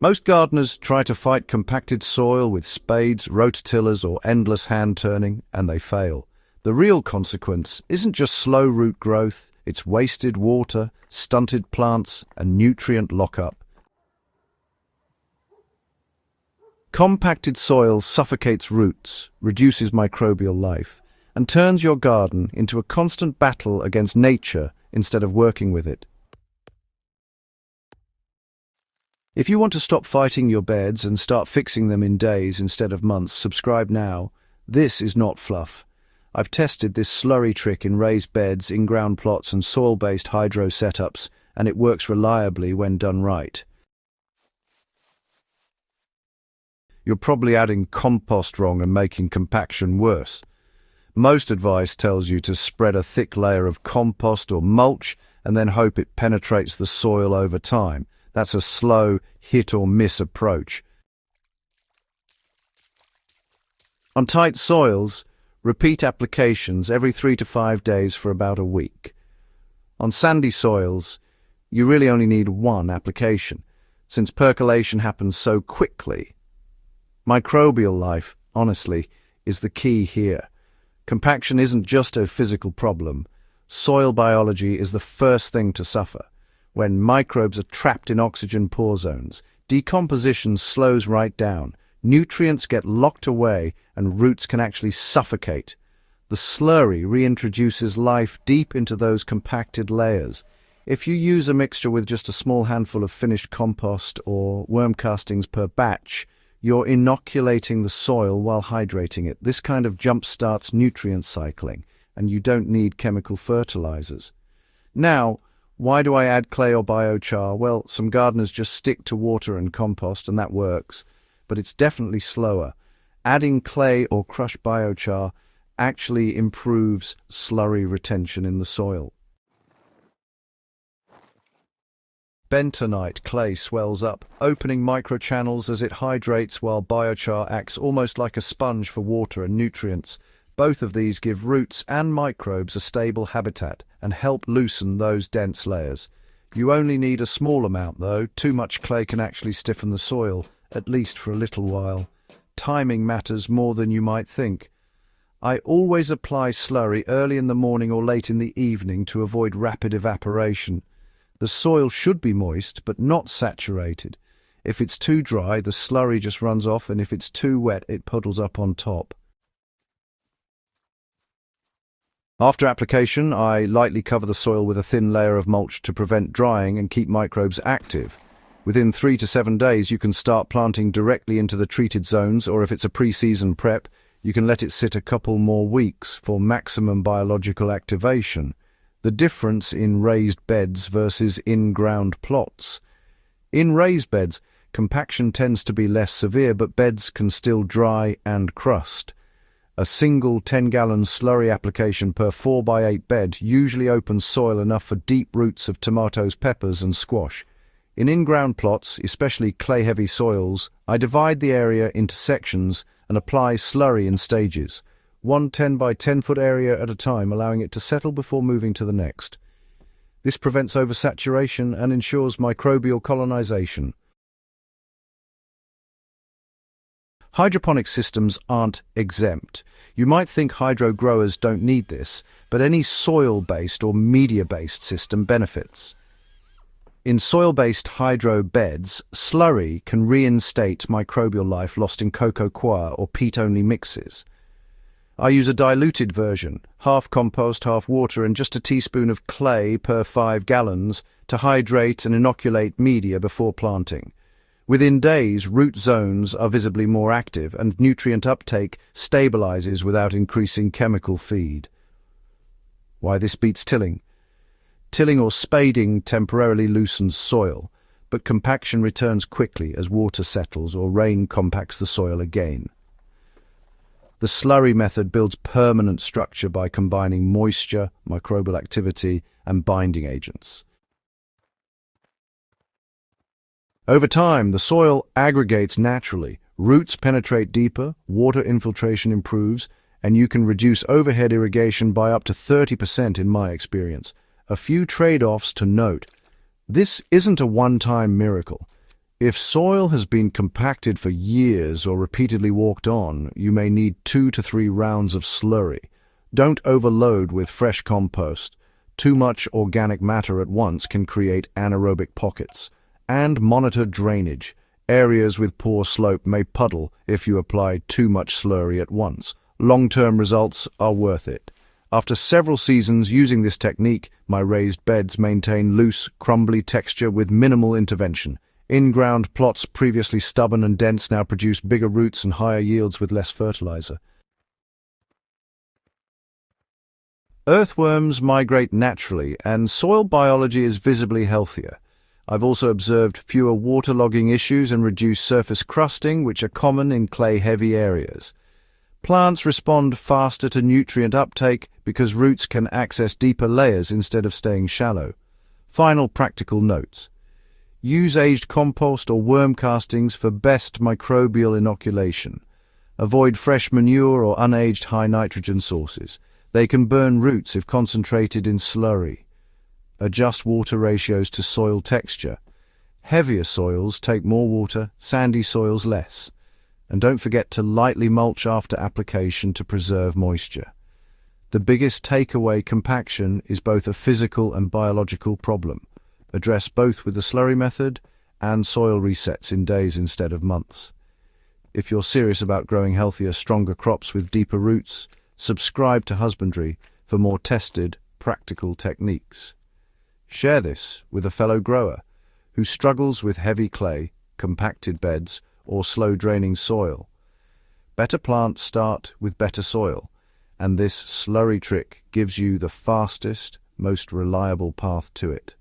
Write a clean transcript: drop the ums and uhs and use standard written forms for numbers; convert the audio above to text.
Most gardeners try to fight compacted soil with spades, rototillers, or endless hand-turning, and they fail. The real consequence isn't just slow root growth, it's wasted water, stunted plants, and nutrient lockup. Compacted soil suffocates roots, reduces microbial life, and turns your garden into a constant battle against nature instead of working with it. If you want to stop fighting your beds and start fixing them in days instead of months, subscribe now. This is not fluff. I've tested this slurry trick in raised beds, in-ground plots and soil-based hydro setups, and it works reliably when done right. You're probably adding compost wrong and making compaction worse. Most advice tells you to spread a thick layer of compost or mulch and then hope it penetrates the soil over time. That's a slow, hit-or-miss approach. On tight soils, repeat applications every 3 to 5 days for about a week. On sandy soils, you really only need one application, since percolation happens so quickly. Microbial life, honestly, is the key here. Compaction isn't just a physical problem. Soil biology is the first thing to suffer. When microbes are trapped in oxygen pore zones, decomposition slows right down, nutrients get locked away, and roots can actually suffocate. The slurry reintroduces life deep into those compacted layers. If you use a mixture with just a small handful of finished compost or worm castings per batch, you're inoculating the soil while hydrating it. This kind of jump-starts nutrient cycling, and you don't need chemical fertilizers. Now, why do I add clay or biochar? Well, some gardeners just stick to water and compost, and that works, but it's definitely slower. Adding clay or crushed biochar actually improves slurry retention in the soil. Bentonite clay swells up, opening microchannels as it hydrates, while biochar acts almost like a sponge for water and nutrients. Both of these give roots and microbes a stable habitat and help loosen those dense layers. You only need a small amount, though. Too much clay can actually stiffen the soil, at least for a little while. Timing matters more than you might think. I always apply slurry early in the morning or late in the evening to avoid rapid evaporation. The soil should be moist, but not saturated. If it's too dry, the slurry just runs off, and if it's too wet, it puddles up on top. After application, I lightly cover the soil with a thin layer of mulch to prevent drying and keep microbes active. Within 3 to 7 days, you can start planting directly into the treated zones, or if it's a pre-season prep, you can let it sit a couple more weeks for maximum biological activation. The difference in raised beds versus in-ground plots. In raised beds, compaction tends to be less severe, but beds can still dry and crust. A single 10-gallon slurry application per 4x8 bed usually opens soil enough for deep roots of tomatoes, peppers, and squash. In-ground plots, especially clay-heavy soils, I divide the area into sections and apply slurry in stages. One 10 by 10 foot area at a time, allowing it to settle before moving to the next. This prevents oversaturation and ensures microbial colonization. Hydroponic systems aren't exempt. You might think hydro growers don't need this, but any soil-based or media-based system benefits. In soil-based hydro beds, slurry can reinstate microbial life lost in coco coir or peat-only mixes. I use a diluted version, half compost, half water, and just a teaspoon of clay per 5 gallons to hydrate and inoculate media before planting. Within days, root zones are visibly more active and nutrient uptake stabilizes without increasing chemical feed. Why this beats tilling? Tilling or spading temporarily loosens soil, but compaction returns quickly as water settles or rain compacts the soil again. The slurry method builds permanent structure by combining moisture, microbial activity, and binding agents. Over time, the soil aggregates naturally, roots penetrate deeper, water infiltration improves, and you can reduce overhead irrigation by up to 30% in my experience. A few trade-offs to note. This isn't a one-time miracle. If soil has been compacted for years or repeatedly walked on, you may need 2 to 3 rounds of slurry. Don't overload with fresh compost. Too much organic matter at once can create anaerobic pockets. And monitor drainage. Areas with poor slope may puddle if you apply too much slurry at once. Long-term results are worth it. After several seasons using this technique, my raised beds maintain loose, crumbly texture with minimal intervention. In-ground plots previously stubborn and dense now produce bigger roots and higher yields with less fertilizer. Earthworms migrate naturally, and soil biology is visibly healthier. I've also observed fewer waterlogging issues and reduced surface crusting, which are common in clay-heavy areas. Plants respond faster to nutrient uptake because roots can access deeper layers instead of staying shallow. Final practical notes. Use aged compost or worm castings for best microbial inoculation. Avoid fresh manure or unaged high-nitrogen sources. They can burn roots if concentrated in slurry. Adjust water ratios to soil texture. Heavier soils take more water, sandy soils less. And don't forget to lightly mulch after application to preserve moisture. The biggest takeaway: compaction is both a physical and biological problem. Address both with the slurry method and soil resets in days instead of months. If you're serious about growing healthier, stronger crops with deeper roots, subscribe to Husbandry for more tested, practical techniques. Share this with a fellow grower who struggles with heavy clay, compacted beds, or slow-draining soil. Better plants start with better soil, and this slurry trick gives you the fastest, most reliable path to it.